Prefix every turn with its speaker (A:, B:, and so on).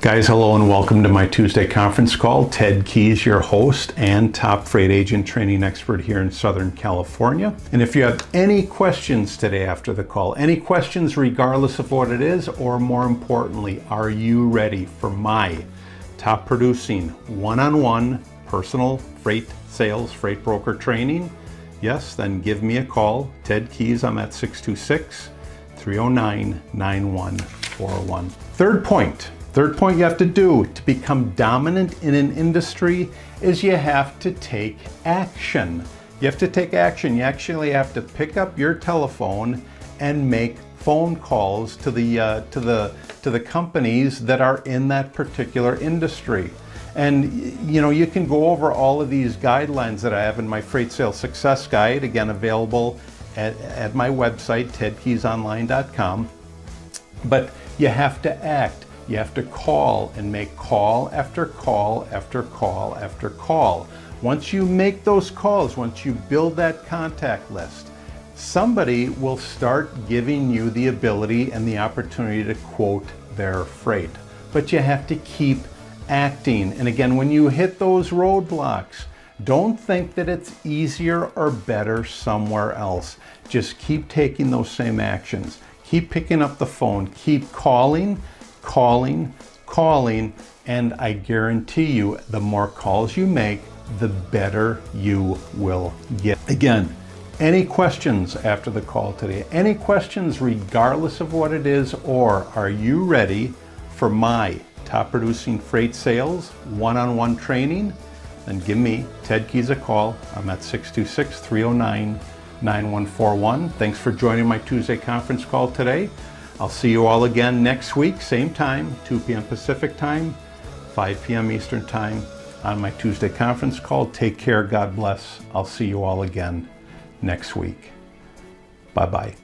A: Guys, hello and welcome to my Tuesday conference call. Ted Keys, your host and top freight agent training expert here in Southern California. And if you have any questions today after the call, any questions regardless of what it is, or more importantly, are you ready for my top producing one-on-one personal freight sales, freight broker training? Yes, then give me a call. Ted Keys, I'm at 626-309-9141. Third point you have to do to become dominant in an industry is you have to take action. You have to take action. You actually have to pick up your telephone and make phone calls to the companies that are in that particular industry. And you know, you can go over all of these guidelines that I have in my Freight Sales Success Guide, again available at my website, tedkeysonline.com. But you have to act. You have to call and make call after call after call after call. Once you make those calls, once you build that contact list, somebody will start giving you the ability and the opportunity to quote their freight. But you have to keep acting. And again, when you hit those roadblocks, don't think that it's easier or better somewhere else. Just keep taking those same actions. Keep picking up the phone, keep calling, and I guarantee you, the more calls you make, the better you will get. Again, any questions after the call today? Any questions regardless of what it is, or are you ready for my top producing freight sales one-on-one training? Then give me, Ted Keys, a call. I'm at 626-309-9141. Thanks for joining my Tuesday conference call today. I'll see you all again next week, same time, 2 p.m. Pacific time, 5 p.m. Eastern time on my Tuesday conference call. Take care, God bless. I'll see you all again next week. Bye-bye.